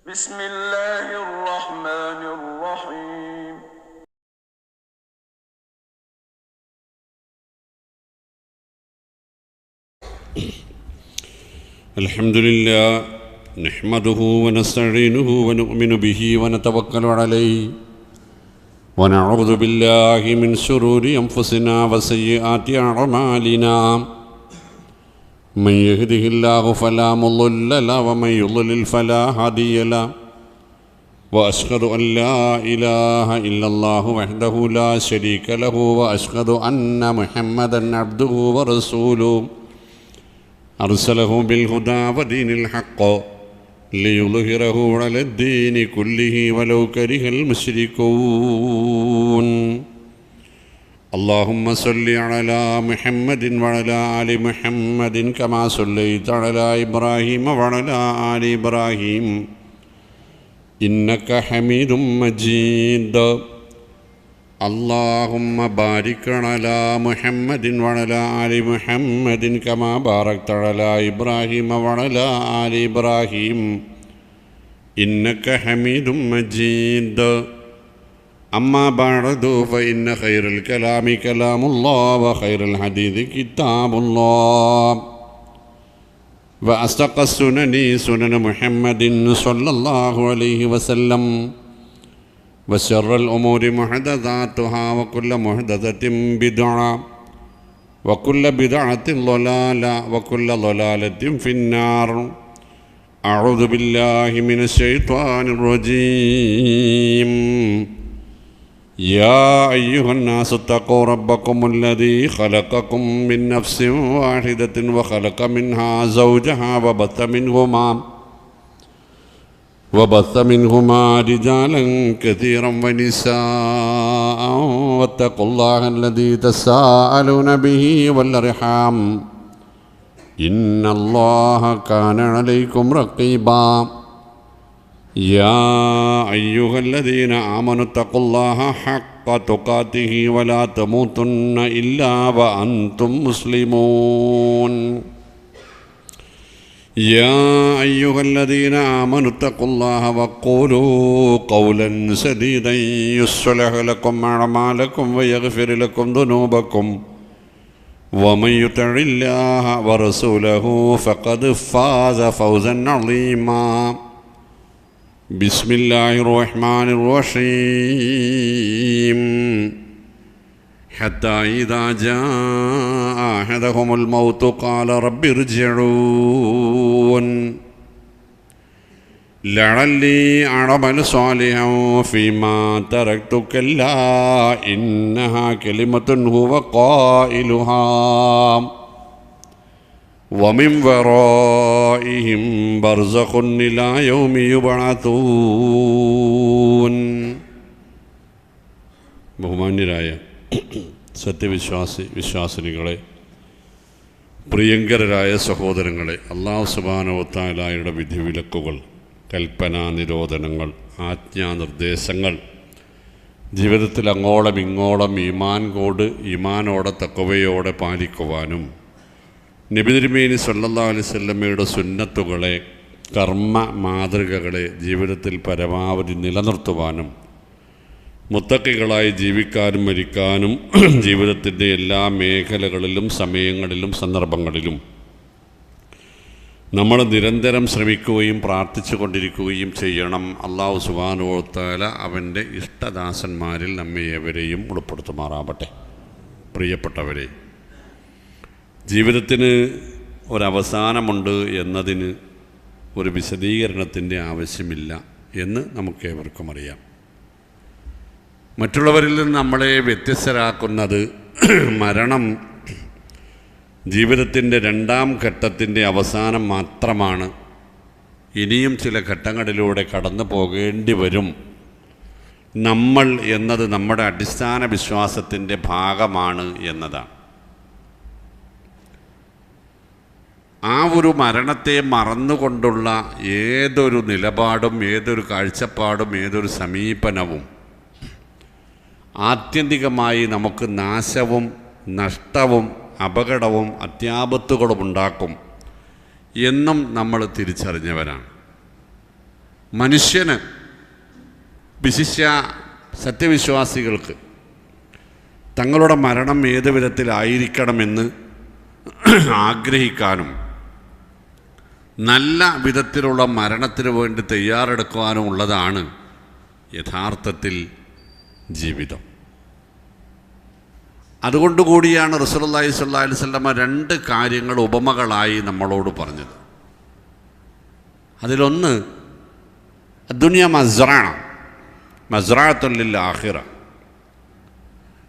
بسم الله الرحمن الرحيم الحمد لله نحمده ونستعينه ونؤمن به ونتوكل عليه ونعوذ بالله من شرور أنفسنا وسيئات أعمالنا من يهده الله فلا مضل له ومن يضلل فلا هادي له وأشهد أن لا إله إلا الله وحده لا شريك له وأشهد أن محمدا عبده ورسوله أرسله بالهدى ودين الحق ليظهره على الدين كله ولو كره المشركون اللهم صل على محمد وعلى آل محمد كما صليت على إبراهيم وعلى آل إبراهيم إنك حميد مجيد اللهم بارك على محمد وعلى آل محمد كما باركت على إبراهيم وعلى آل إبراهيم إنك حميد مجيد أما بعد فإن خير الكلام كلام الله وخير الحديث كتاب الله وأصدق السنن سنن محمد صلى الله عليه وسلم وشر الأمور محدثاتها وكل محدثة بدعة وكل بدعة ضلالة وكل ضلالة في النار أعوذ بالله من الشيطان الرجيم يا أيها الناس اتقوا ربكم الذي خلقكم من نفس واحدة وخلق منها زوجها وبث منهما رجالا كثيرا ونساء واتقوا الله الذي تساءلون به والأرحام إن الله كان عليكم رقيبا يا أيها الذين آمنوا اتقوا الله حق تقاته ولا تموتن إلا وأنتم مسلمون يا أيها الذين آمنوا اتقوا الله وقولوا قولا سديدا يصلح لكم أعمالكم ويغفر لكم ذنوبكم ومن يطع الله ورسوله فقد فاز فوزا عظيما بسم الله الرحمن الرحيم حتى إذا جاء أحدهم الموت قال رب ارجعون لعلي أعمل صالحا فيما تركت كلا إنها كلمة هو قائلها ومن ورائهم برزخ إلى يوم يبعثون ബഹുമാന്യരായ വിശ്വാസിനികളെ, പ്രിയങ്കരരായ സഹോദരങ്ങളെ, അല്ലാഹു സുബ്ഹാനഹു വ തആലയുടെ വിധിവിലക്കുകൾ, കൽപ്പനാ നിരോധനങ്ങൾ, ആജ്ഞാനിർദ്ദേശങ്ങൾ ജീവിതത്തിൽ അങ്ങോളം ഇങ്ങോളം ഈമാനോടെ തഖ്വയോടെ പാലിക്കുവാനും നബി തിരുമേനി സല്ലല്ലാഹു അലൈഹി വസല്ലമയുടെ സുന്നത്തുകളെ, കർമ്മ മാതൃകകളെ ജീവിതത്തിൽ പരമാവധി നിലനിർത്തുവാനും മുത്തഖികളായി ജീവിക്കാനും മരിക്കാനും ജീവിതത്തിൻ്റെ എല്ലാ മേഖലകളിലും സമയങ്ങളിലും സന്ദർഭങ്ങളിലും നമ്മൾ നിരന്തരം ശ്രമിക്കുകയും പ്രാർത്ഥിച്ചു കൊണ്ടിരിക്കുകയും ചെയ്യണം. അല്ലാഹു സുബ്ഹാനഹു വ തആല അവൻ്റെ ഇഷ്ടദാസന്മാരിൽ നമ്മെ ഏവരെയും ഉൾപ്പെടുത്തുമാറാവട്ടെ. പ്രിയപ്പെട്ടവരെ, ജീവിതത്തിന് ഒരവസാനമുണ്ട് എന്നതിന് ഒരു വിശദീകരണത്തിൻ്റെ ആവശ്യമില്ല എന്ന് നമുക്കേവർക്കും അറിയാം. മറ്റുള്ളവരിൽ നിന്ന് നമ്മളെ വ്യത്യസ്തരാക്കുന്നത് മരണം ജീവിതത്തിൻ്റെ രണ്ടാം ഘട്ടത്തിൻ്റെ അവസാനം മാത്രമാണ്. ഇനിയും ചില ഘട്ടങ്ങളിലൂടെ കടന്നു പോകേണ്ടി വരും. നമ്മൾ എന്നത് നമ്മുടെ അടിസ്ഥാന വിശ്വാസത്തിൻ്റെ ഭാഗമാണ് എന്നതാണ്. ആ ഒരു മരണത്തെ മറന്നുകൊണ്ടുള്ള ഏതൊരു നിലപാടും, ഏതൊരു കാഴ്ചപ്പാടും, ഏതൊരു സമീപനവും ആത്യന്തികമായി നമുക്ക് നാശവും നഷ്ടവും അപകടവും അത്യാപത്തുകളും ഉണ്ടാക്കും എന്നും നമ്മൾ തിരിച്ചറിഞ്ഞവരാണ്. മനുഷ്യന്, വിശിഷ്യ സത്യവിശ്വാസികൾക്ക് തങ്ങളുടെ മരണം ഏത് വിധത്തിലായിരിക്കണമെന്ന് ആഗ്രഹിക്കാനും നല്ല വിധത്തിലുള്ള മരണത്തിന് വേണ്ടി തയ്യാറെടുക്കുവാനും ഉള്ളതാണ് യഥാർത്ഥത്തിൽ ജീവിതം. അതുകൊണ്ടുകൂടിയാണ് റസൂലുള്ളാഹി സ്വല്ലല്ലാഹു അലൈഹി വസല്ലമ 2 കാര്യങ്ങൾ ഉപമകളായി നമ്മളോട് പറഞ്ഞത്. അതിലൊന്ന് ദുനിയ മസ്റഅത്തുൻ ലിൽ ആഖിറ,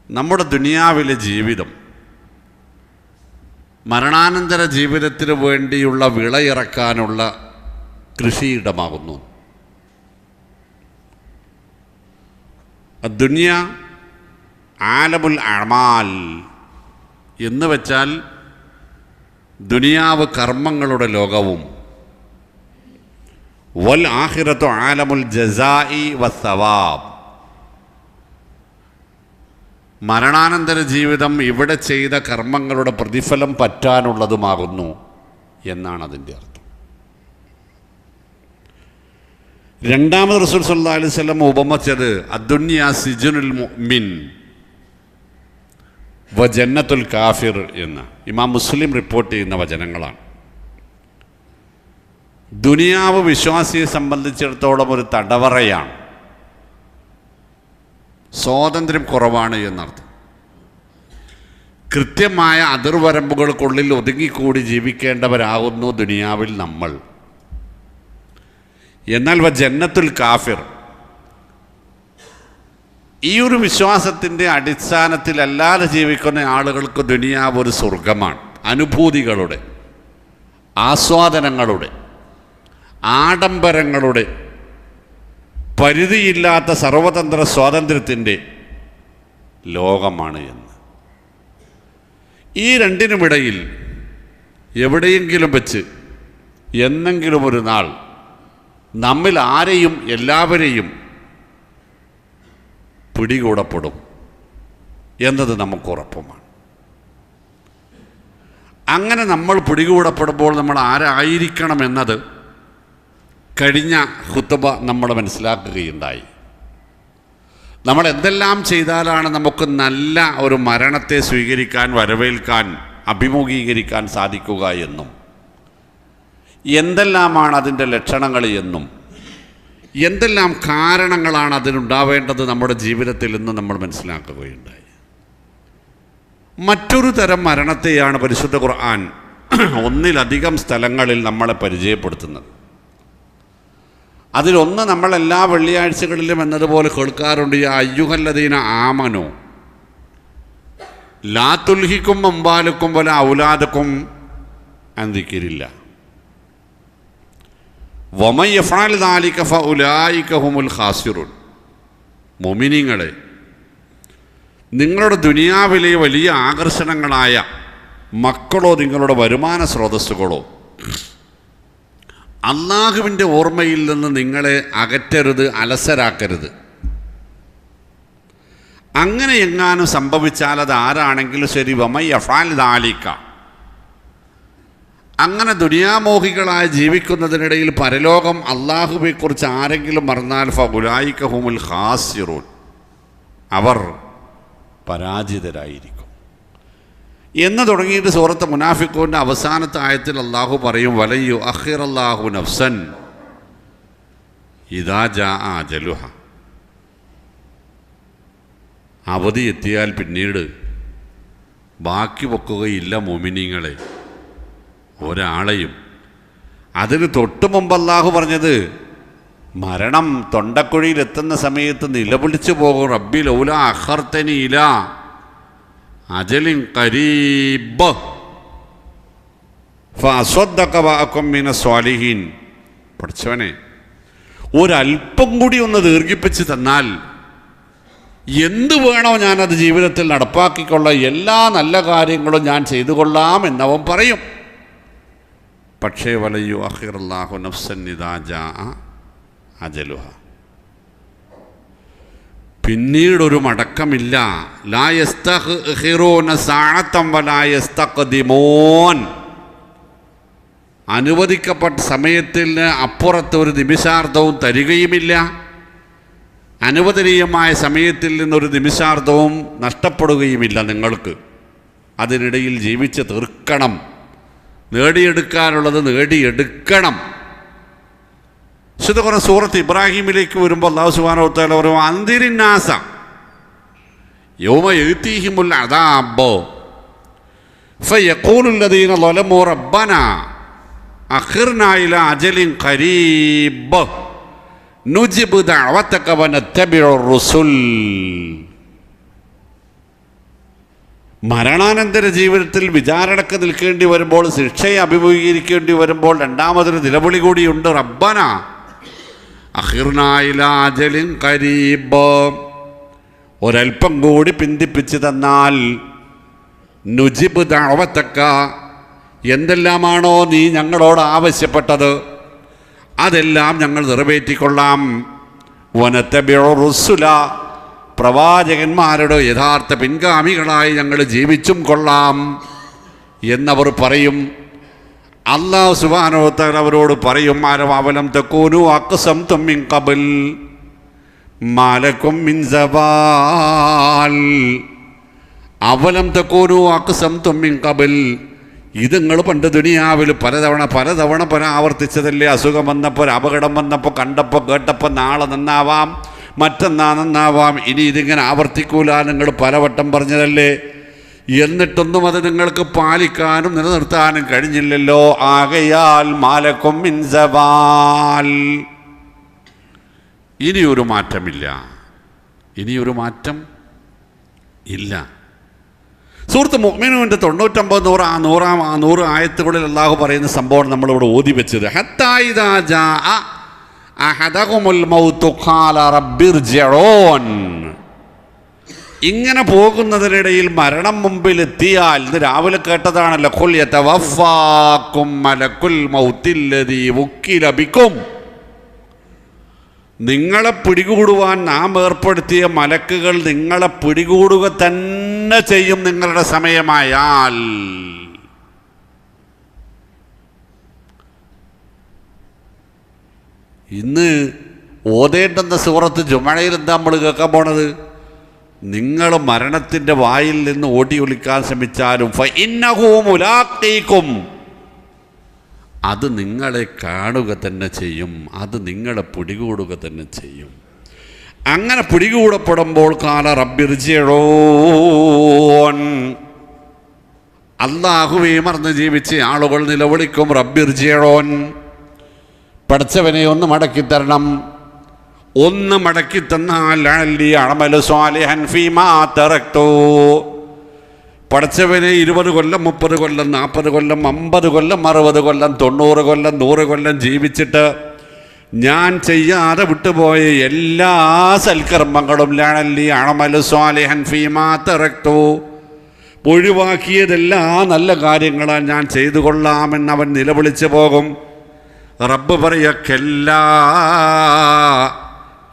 നമ്മുടെ ദുനിയാവിലെ ജീവിതം മരണാനന്തര ജീവിതത്തിന് വേണ്ടിയുള്ള വിളയിറക്കാനുള്ള കൃഷിയിടമാകുന്നു. ദുനിയ ആലമുൽ അമാൽ എന്ന് വെച്ചാൽ ദുനിയാവ് കർമ്മങ്ങളുടെ ലോകവും, വൽ ആഖിറത്തു ആലമുൽ ജസാഇ വസ്സവാബ്, മരണാനന്തര ജീവിതം ഇവിടെ ചെയ്ത കർമ്മങ്ങളുടെ പ്രതിഫലം പറ്റാനുള്ളതുമാകുന്നു എന്നാണ് അതിൻ്റെ അർത്ഥം. രണ്ടാമത് റസൂൽ സല്ലല്ലാഹു അലൈഹി വസല്ലം ഉപമിച്ചത് അദ്ദുനിയ സിജ്നുൽ മുഅ്മിൻ വ ജന്നത്തുൽ കാഫിർ എന്ന് ഇമാം മുസ്ലിം റിപ്പോർട്ട് ചെയ്യുന്ന വചനങ്ങളാണ്. ദുനിയാവ് വിശ്വാസിയെ സംബന്ധിച്ചിടത്തോളം ഒരു തടവറയാണ്, സ്വാതന്ത്ര്യം കുറവാണ് എന്നർത്ഥം. കൃത്യമായ അതിർവരമ്പുകൾക്കുള്ളിൽ ഒതുങ്ങിക്കൂടി ജീവിക്കേണ്ടവരാകുന്നു ദുനിയാവിൽ നമ്മൾ. എന്നാൽ വ ജന്നത്തുൽ കാഫിർ, ഈ ഒരു വിശ്വാസത്തിൻ്റെ അടിസ്ഥാനത്തിലല്ലാതെ ജീവിക്കുന്ന ആളുകൾക്ക് ദുനിയാവ് ഒരു സ്വർഗമാണ്. അനുഭൂതികളുടെ, ആസ്വാദനങ്ങളുടെ, ആഡംബരങ്ങളുടെ, പരിധിയില്ലാത്ത സർവതന്ത്ര സ്വാതന്ത്ര്യത്തിൻ്റെ ലോകമാണ് എന്ന്. ഈ രണ്ടിനുമിടയിൽ എവിടെയെങ്കിലും വെച്ച് എന്നെങ്കിലും ഒരു നാൾ നമ്മിൽ ആരെയും എല്ലാവരെയും പിടികൂടപ്പെടും എന്നത് നമുക്ക് ഉറപ്പുമാണ്. അങ്ങനെ നമ്മൾ പിടികൂടപ്പെടുമ്പോൾ നമ്മൾ ആരായിരിക്കണമെന്നത് കഴിഞ്ഞ ഖുത്ബ നമ്മൾ മനസ്സിലാക്കുകയുണ്ടായി. നമ്മൾ എന്തെല്ലാം ചെയ്താലാണ് നമുക്ക് നല്ല ഒരു മരണത്തെ സ്വീകരിക്കാൻ, വരവേൽക്കാൻ, അഭിമുഖീകരിക്കാൻ സാധിക്കുക എന്നും, എന്തെല്ലാമാണ് അതിൻ്റെ ലക്ഷണങ്ങൾ എന്നും, എന്തെല്ലാം കാരണങ്ങളാണ് അതിനുണ്ടാവേണ്ടത് നമ്മുടെ ജീവിതത്തിൽ എന്ന് നമ്മൾ മനസ്സിലാക്കുകയുണ്ടായി. മറ്റൊരു തരം മരണത്തെയാണ് പരിശുദ്ധ ഖുർആൻ ഒന്നിലധികം സ്ഥലങ്ങളിൽ നമ്മളെ പരിചയപ്പെടുത്തുന്നത്. അതിലൊന്ന് നമ്മൾ എല്ലാ വെള്ളിയാഴ്ചകളിലും എന്നതുപോലെ കേൾക്കാറുണ്ട്, യാ അയ്യുഹല്ലദീന ആമനു ലാ തുൽഹിക്കും അംവാലുക്കും വലാ ഔലാദുക്കും അൻ ദിക്രില്ലാഹ് വമൻ യഫ്അൽ ദാലിക ഫഉലൈക ഹുമുൽ ഖാസിറൂൻ. മുഅ്മിനീങ്ങളെ, നിങ്ങളുടെ ദുനിയാവിലെ വലിയ ആകർഷണങ്ങളായ മക്കളോ നിങ്ങളുടെ വരുമാന സ്രോതസ്സുകളോ അള്ളാഹുവിൻ്റെ ഓർമ്മയിൽ നിന്ന് നിങ്ങളെ അകറ്റരുത്, അലസരാക്കരുത്. അങ്ങനെ എങ്ങാനും സംഭവിച്ചാൽ അത് ആരാണെങ്കിലും ശരി, വമൻ യഫ്അൽ ദാലിക, അങ്ങനെ ദുനിയാമോഹികളായി ജീവിക്കുന്നതിനിടയിൽ പരലോകം അള്ളാഹുവെക്കുറിച്ച് ആരെങ്കിലും മറന്നാൽ ഫഉലൈക ഹുമുൽ ഖാസിറൂൻ, അവർ പരാജിതരായിരിക്കും എന്ന് തുടങ്ങിയിട്ട് സൂറത്ത് മുനാഫിഖൂൻ്റെ അവസാനത്തെ ആയത്തിൽ അള്ളാഹു പറയും, വലൻ യുഅഖിറല്ലാഹു നഫ്സൻ ഇദാ ജാഅ അജലുഹ. അവധി എത്തിയാൽ പിന്നീട് ബാക്കി വെക്കുകയില്ല മുഅ്മിനീങ്ങളെ, ഒരാളെയും. അതിന് തൊട്ട് മുമ്പ് അള്ളാഹു പറഞ്ഞത്, മരണം തൊണ്ടക്കുഴിയിലെത്തുന്ന സമയത്ത് നിലവിളിച്ചു പോകും, റബ്ബി ലൗലാ അഖർതനി ഇലാ അജലിൻ ഖരീബ് ഫഅസ്വദ്ദഖ വഅകും മിനസ് സ്വാലിഹീൻ. പഠിച്ചവനെ, ഒരല്പം കൂടി ഒന്ന് ദീർഘിപ്പിച്ച് തന്നാൽ എന്ത് വേണോ ഞാനത് ജീവിതത്തിൽ നടപ്പാക്കിക്കൊള്ളാം, എല്ലാ നല്ല കാര്യങ്ങളും ഞാൻ ചെയ്തു കൊള്ളാം എന്നവൻ പറയും. പക്ഷേ വലൻ യുഅഖിറല്ലാഹു നഫ്സൻ ഇദാ ജാഅ അജലുഹ, പിന്നീടൊരു മടക്കമില്ല. ലാ യസ്തഖിറൂന സഅതൻ വലാ യസ്തഖ്ദിമൂൻ. അനുവദിക്കപ്പെട്ട സമയത്തിന് അപ്പുറത്ത് ഒരു നിമിഷാർദ്ധവും തരികയുമില്ല. അനുവദനീയമായ സമയത്തിൽ നിന്നൊരു നിമിഷാർദ്ധവും നഷ്ടപ്പെടുകയുമില്ല നിങ്ങൾക്ക്. അതിനിടയിൽ ജീവിച്ച് തീർക്കണം. നേടിയെടുക്കാനുള്ളത് നേടിയെടുക്കണം. വിശുദ്ധ സൂറത്ത് ഇബ്രാഹിമിലേക്ക് വരുമ്പോൾ അല്ലാഹു സുബ്ഹാനഹു വ തആല പറയും അൻദിരിന്നാസ യൗമ യഅതീഹിമുൽ അദാബ് ഫയഖൂലു അല്ലദീന ളലമു റബ്ബനാ അഖിർനാ ഇലാ അജലിൻ ഖരീബ് നുജിബ് ദഅവതക വനത്തബിഉർ റുസുൽ. മരണാനന്തര ജീവിതത്തിൽ വിചാരണക്ക് നിൽക്കേണ്ടി വരുമ്പോൾ, ശിക്ഷയെ അഭിമുഖീകരിക്കേണ്ടി വരുമ്പോൾ രണ്ടാമതൊരു നിലവിളി കൂടിയുണ്ട്. റബ്ബന അഖിർനാ ഇലാ അജലിൻ ഖരീബ്, ഒരൽപ്പം കൂടി പിന്തിപ്പിച്ച് തന്നാൽ നുജിബ് ദഅവതക, എന്തെല്ലാമാണോ നീ ഞങ്ങളോട് ആവശ്യപ്പെട്ടത് അതെല്ലാം ഞങ്ങൾ നിറവേറ്റിക്കൊള്ളാം. വനത്തബിഉർ റുസുല, പ്രവാചകന്മാരുടെ യഥാർത്ഥ പിൻഗാമികളായി ഞങ്ങൾ ജീവിച്ചും കൊള്ളാം എന്നവർ പറയും. അല്ലാഹു സുബ്ഹാനഹു വ തആല അവരോട് പറയും, അവലം തകൂനു അഖ്സംതും മിൻ ഖബൽ മാലകും മിൻ സവാൽ. അവലം തകൂനു അഖ്സംതും മിൻ ഖബൽ, ഇത് നിങ്ങൾ പണ്ട് ദുനിയാവിൽ പല ആവർത്തിച്ചതല്ലേ. അസുഖം വന്നപ്പോൾ, അപകടം വന്നപ്പോൾ, കണ്ടപ്പോൾ കേട്ടപ്പോൾ നാളെ നന്നാവാം, മറ്റന്നാ നന്നാവാം, ഇനി ഇതിങ്ങനെ ആവർത്തിക്കൂല നിങ്ങൾ പലവട്ടം പറഞ്ഞതല്ലേ. എന്നിട്ടൊന്നും അത് നിങ്ങൾക്ക് പാലിക്കാനും നിലനിർത്താനും കഴിഞ്ഞില്ലല്ലോ. ആകയാൽ മാലക്കും മിൻ സവാൽ, ഇനിയൊരു മാറ്റമില്ല, ഇനിയൊരു മാറ്റം ഇല്ല. സുഹൃത്ത് മുഅ്മിനൂൻ്റെ 99-100 ആയത്തുകളിൽ അല്ലാഹു പറയുന്ന സംഭവം നമ്മളിവിടെ ഓതി വെച്ചത്. ഹത്താ ഇദാ ജാഅ അഹദകുമുൽ മൗതു ഖാല റബ്ബിർജിഊൻ. ഇങ്ങനെ പോകുന്നതിനിടയിൽ മരണം മുമ്പിലെത്തിയാൽ, ഇത് രാവിലെ കേട്ടതാണല്ലോ, ഖുൽ യതവഫാകും മലക്കുൽ മൗത്തില്ലദീ വുക്കില ബിക്കും, നിങ്ങളെ പിടികൂടുവാൻ നാം ഏർപ്പെടുത്തിയ മലക്കുകൾ നിങ്ങളെ പിടികൂടുക തന്നെ ചെയ്യും നിങ്ങളുടെ സമയമായാൽ. ഇന്ന് ഓതേണ്ടെന്ന സൂറത്ത് ജുമഅയിൽ എന്താ നമ്മൾ കേൾക്കാൻ പോണത്? നിങ്ങൾ മരണത്തിൻ്റെ വായിൽ നിന്ന് ഓടി ഒളിക്കാൻ ശ്രമിച്ചാലും ഫഇന്നഹു മുലാഖീകും, അത് നിങ്ങളെ കാണുക തന്നെ ചെയ്യും, അത് നിങ്ങളെ പിടികൂടുക തന്നെ ചെയ്യും. അങ്ങനെ പിടികൂടപ്പെടുമ്പോൾ ഖാല റബ്ബിർജിഊൻ, അല്ലാഹുവേ മറന്ന് ജീവിച്ച ആളുകൾ നിലവിളിക്കും റബ്ബിർജിഊൻ, പഠിച്ചവനെ ഒന്ന് മടക്കിത്തരണം. ഒന്ന് മടക്കിത്തന്നാൽ ലഅല്ലി അഅമലു സ്വാലിഹൻ ഫീമാ തറക്തു, പഠിച്ചവനെ 20 കൊല്ലം 30 കൊല്ലം 40 കൊല്ലം 50 കൊല്ലം 60 കൊല്ലം 90 കൊല്ലം 100 കൊല്ലം ജീവിച്ചിട്ട് ഞാൻ ചെയ്യാതെ വിട്ടുപോയ എല്ലാ സൽക്കർമ്മങ്ങളും ലഅല്ലി അഅമലു സ്വാലിഹൻ ഫീമാ തറക്തു, ഒഴിവാക്കിയതെല്ലാ നല്ല കാര്യങ്ങളാൽ ഞാൻ ചെയ്തു കൊള്ളാമെന്ന് അവൻ നിലവിളിച്ചു പോകും. റബ്ബ് പറയക്കല്ല,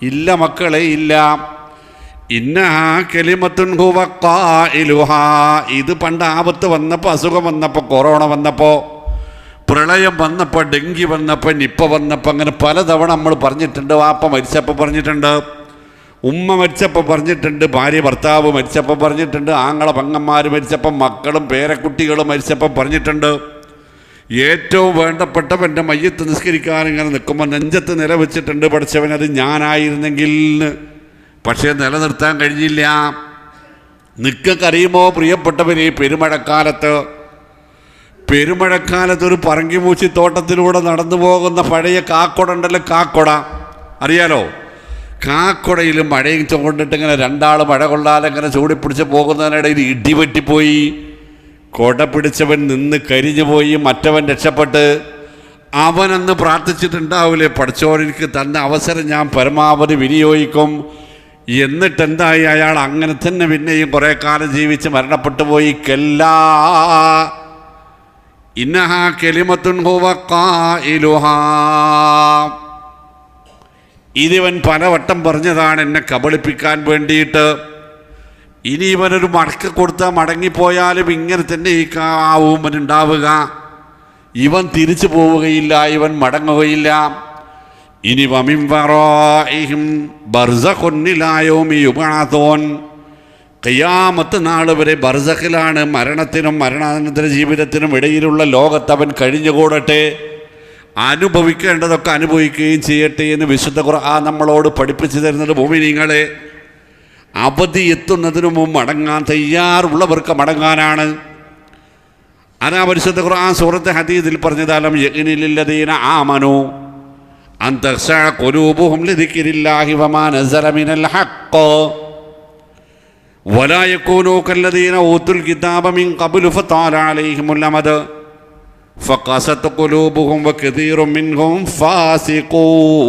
ഇല്ല മക്കളെ ഇല്ല. ഇന്നഹാ കലിമത്തുൻ ഹുവ ഖായിലുഹാ, ഇത് പണ്ട് ആപത്ത് വന്നപ്പോൾ, അസുഖം വന്നപ്പോൾ, കൊറോണ വന്നപ്പോൾ, പ്രളയം വന്നപ്പോൾ, ഡെങ്കി വന്നപ്പോൾ, നിപ്പ വന്നപ്പോൾ, അങ്ങനെ പലതവണ നമ്മൾ പറഞ്ഞിട്ടുണ്ട്. വാപ്പ മരിച്ചപ്പോൾ പറഞ്ഞിട്ടുണ്ട്, ഉമ്മ മരിച്ചപ്പോൾ പറഞ്ഞിട്ടുണ്ട്, ഭാര്യ ഭർത്താവ് മരിച്ചപ്പോൾ പറഞ്ഞിട്ടുണ്ട്, ആങ്ങളെ പെങ്ങന്മാർ മരിച്ചപ്പോൾ, മക്കളും പേരക്കുട്ടികളും മരിച്ചപ്പോൾ പറഞ്ഞിട്ടുണ്ട്. ഏറ്റവും വേണ്ടപ്പെട്ടവൻ്റെ മയ്യത്ത് നിസ്കരിക്കാൻ ഇങ്ങനെ നിൽക്കുമ്പോൾ നെഞ്ചത്ത് നിലവെച്ചിട്ടുണ്ട്, പഠിച്ചവനത് ഞാനായിരുന്നെങ്കിൽ. പക്ഷേ നിലനിർത്താൻ കഴിഞ്ഞില്ല. നിങ്ങൾക്കറിയുമോ പ്രിയപ്പെട്ടവരെ, പെരുമഴക്കാലത്ത് ഒരു പറങ്കിമൂച്ചിത്തോട്ടത്തിലൂടെ നടന്നു പോകുന്ന പഴയ കാക്കൊട ഉണ്ടല്ലോ, കാക്കൊട അറിയാലോ. കാക്കൊടയിൽ മഴയും കൊണ്ടിട്ട് ഇങ്ങനെ രണ്ടാൾ മഴ കൊള്ളാതെ ഇങ്ങനെ ചൂടിപ്പിടിച്ച് പോകുന്നതിനിടയിൽ ഇടിവെട്ടിപ്പോയി. കൊട പിടിച്ചവൻ നിന്ന് കരിഞ്ഞു പോയി, മറ്റവൻ രക്ഷപ്പെട്ട്. അവനന്ന് പ്രാർത്ഥിച്ചിട്ടുണ്ടാവില്ലേ, പഠിച്ചോൻ എനിക്ക് തന്ന അവസരം ഞാൻ പരമാവധി വിനിയോഗിക്കും. എന്നിട്ടെന്തായി, അയാൾ അങ്ങനെ തന്നെ പിന്നെയും കുറേ കാലം ജീവിച്ച് മരണപ്പെട്ടു പോയി. കല്ലാ ഇന്നഹാ കലിമത്തുൻ ഹുവ ഖായിലുഹാ, ഇതിവൻ പലവട്ടം പറഞ്ഞതാണ് എന്നെ കബളിപ്പിക്കാൻ വേണ്ടിയിട്ട്. ഇനി ഇവനൊരു മടക്ക് കൊടുത്താൽ മടങ്ങിപ്പോയാലും ഇങ്ങനെ തന്നെ ഈ ആവുമനുണ്ടാവുക. ഇവൻ തിരിച്ചു പോവുകയില്ല, ഇവൻ മടങ്ങുകയില്ല. ഇനി വമിൻ വറാഇഹിം ബർസഖുൻ ഇലാ യൗമി യുബ്അസൂൻ, ഖിയാമത്ത് നാൾ വരെ ബർസഖിലാണ്, മരണത്തിനും മരണാനന്തര ജീവിതത്തിനും ഇടയിലുള്ള ലോകത്ത് അവൻ കഴിഞ്ഞുകൂടട്ടെ, അനുഭവിക്കേണ്ടതൊക്കെ അനുഭവിക്കുകയും ചെയ്യട്ടെ എന്ന് വിശുദ്ധ ഖുർആൻ നമ്മളോട് പഠിപ്പിച്ചു തരുന്നത്. മുഅ്മിനീങ്ങളെ, അവധി എത്തുന്നതിനു മുമ്പ് മടങ്ങാൻ തയ്യാറുള്ളവർക്ക് മടങ്ങാനാണ്. അതാ പരിശുദ്ധ ഖുർആൻ സൂറത്ത് ഹദീദിൽ പറഞ്ഞത്, അലം യഗ്നിലില്ലദീന ആമനു അൻ തഖ്ശഅ ഖുലൂബുഹും ലിദിക്രില്ലാഹി വമാ നസല മിനൽ ഹഖ് വലാ യകൂനൂ കല്ലദീന ഊതുൽ കിതാബ മിൻ ഖബ്ലു ഫതാല അലൈഹിമുൽ അമദ് ഫഖസത് ഖുലൂബുഹും വകതീറും മിൻഹും ഫാസിഖൂൻ.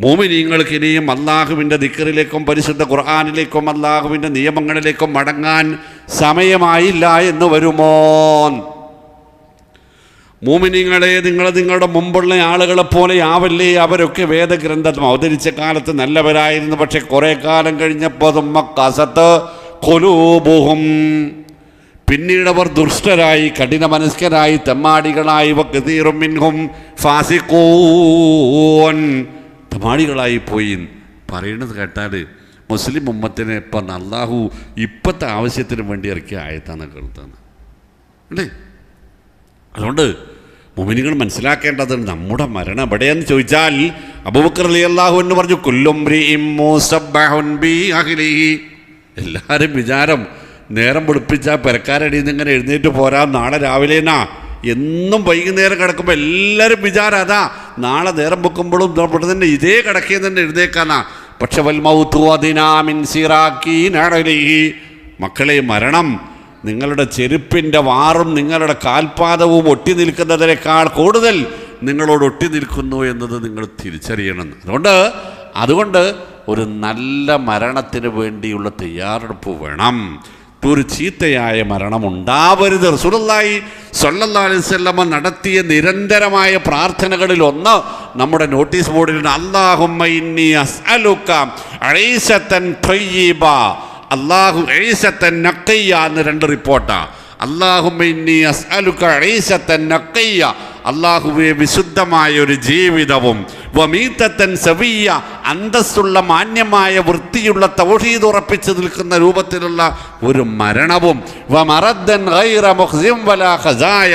മുഅ്മിനീങ്ങൾക്ക് ഇനിയും അല്ലാഹുവിൻ്റെ ദിക്റിലേക്കും പരിശുദ്ധ ഖുർആനിലേക്കും അല്ലാഹുവിൻ്റെ നിയമങ്ങളിലേക്കും മടങ്ങാൻ സമയമായില്ല എന്ന് വരുമോ? മുഅ്മിനീങ്ങളെ, നിങ്ങളുടെ മുമ്പുള്ള ആളുകളെപ്പോലെ ആവല്ലേ. അവരൊക്കെ വേദഗ്രന്ഥം അവതരിച്ച കാലത്ത് നല്ലവരായിരുന്നു. പക്ഷെ കുറേ കാലം കഴിഞ്ഞപ്പോൾ ഖസത് ഖുലൂബുഹും, പിന്നീട് അവർ ദുഷ്ടരായി, കഠിന മനസ്കരായി, തെമ്മാടികളായി, വകതീറും മിൻഹും ഫാസിഖൂൻ, തെമ്മാടികളായി പോയി. പറയുന്നത് കേട്ടാൽ മുസ്ലിം ഉമ്മത്തിനെ ഇപ്പം അല്ലാഹു ഇപ്പോഴത്തെ ആവശ്യത്തിന് വേണ്ടി ഇറക്കിയ ആയത്താണ് കേൾക്കുന്നത് അല്ലേ. അതുകൊണ്ട് മുഅ്മിനീങ്ങൾ മനസ്സിലാക്കേണ്ടത് നമ്മുടെ മരണം എവിടെയെന്ന് ചോദിച്ചാൽ, അബൂബക്കർ റളിയല്ലാഹു അൻഹു പറഞ്ഞു, കുല്ലും മ്രിഇം മുസബ്ബഹുൻ ബി അഹ്ലിഹി. എല്ലാവരും വിചാരം നേരം വെളുപ്പിച്ചാൽ പെരക്കാരടിയിൽ നിന്ന് ഇങ്ങനെ എഴുന്നേറ്റ് പോരാം, നാളെ രാവിലേനാ. എന്നും വൈകുന്നേരം കിടക്കുമ്പോൾ എല്ലാവരും വിചാരം അതാ, നാളെ നേരം വെക്കുമ്പോഴും ഇവിടെ തന്നെ ഇതേ കിടക്കയിൽ തന്നെ എഴുന്നേക്കാനാ. പക്ഷെ വൽ മൗതു അദ്നാ മിൻ സിറാഖീൻ അലൈഹി. മക്കളെ, മരണം നിങ്ങളുടെ ചെരുപ്പിൻ്റെ വാറും നിങ്ങളുടെ കാൽപാദവും ഒട്ടി നിൽക്കുന്നതിനേക്കാൾ കൂടുതൽ നിങ്ങളോട് ഒട്ടി നിൽക്കുന്നു എന്നത് നിങ്ങൾ തിരിച്ചറിയണം. അതുകൊണ്ട് ഒരു നല്ല മരണത്തിന് വേണ്ടിയുള്ള തയ്യാറെടുപ്പ് വേണം. ഒരു ചീത്തയായ മരണം ഉണ്ടാവരുത്. റസൂലുള്ളാഹി സ്വല്ലല്ലാഹു അലൈഹി വസല്ലം നടത്തിയ നിരന്തരമായ പ്രാർത്ഥനകളിൽ ഒന്ന് നമ്മുടെ നോട്ടീസ് ബോർഡിൽ അല്ലാഹുമ്മ ഇന്നി അസ്അലുക ഈസത്തൻ ത്വയ്യിബ, അല്ലാഹു ഈസത്തൻ നഖിയ്യ എന്ന് 2 റിപ്പോർട്ടാ. അല്ലാഹുമ്മ ഇന്നി അസ്അലുക ഈസത്തൻ നഖിയ്യ, അല്ലാഹുവേ വിശുദ്ധമായ ഒരു ജീവിതവും, വമീതത്തൻ സവിയ്യ, അന്തസ്സുള്ള മാന്യമായ വൃത്തിയുള്ള തൗഹീദ് ഉറപ്പിച്ചു നിൽക്കുന്ന രൂപത്തിലുള്ള ഒരു മരണവും, വമറദ്ദൻ ഗൈറ മുഖ്സിം വലാ ഖസായ,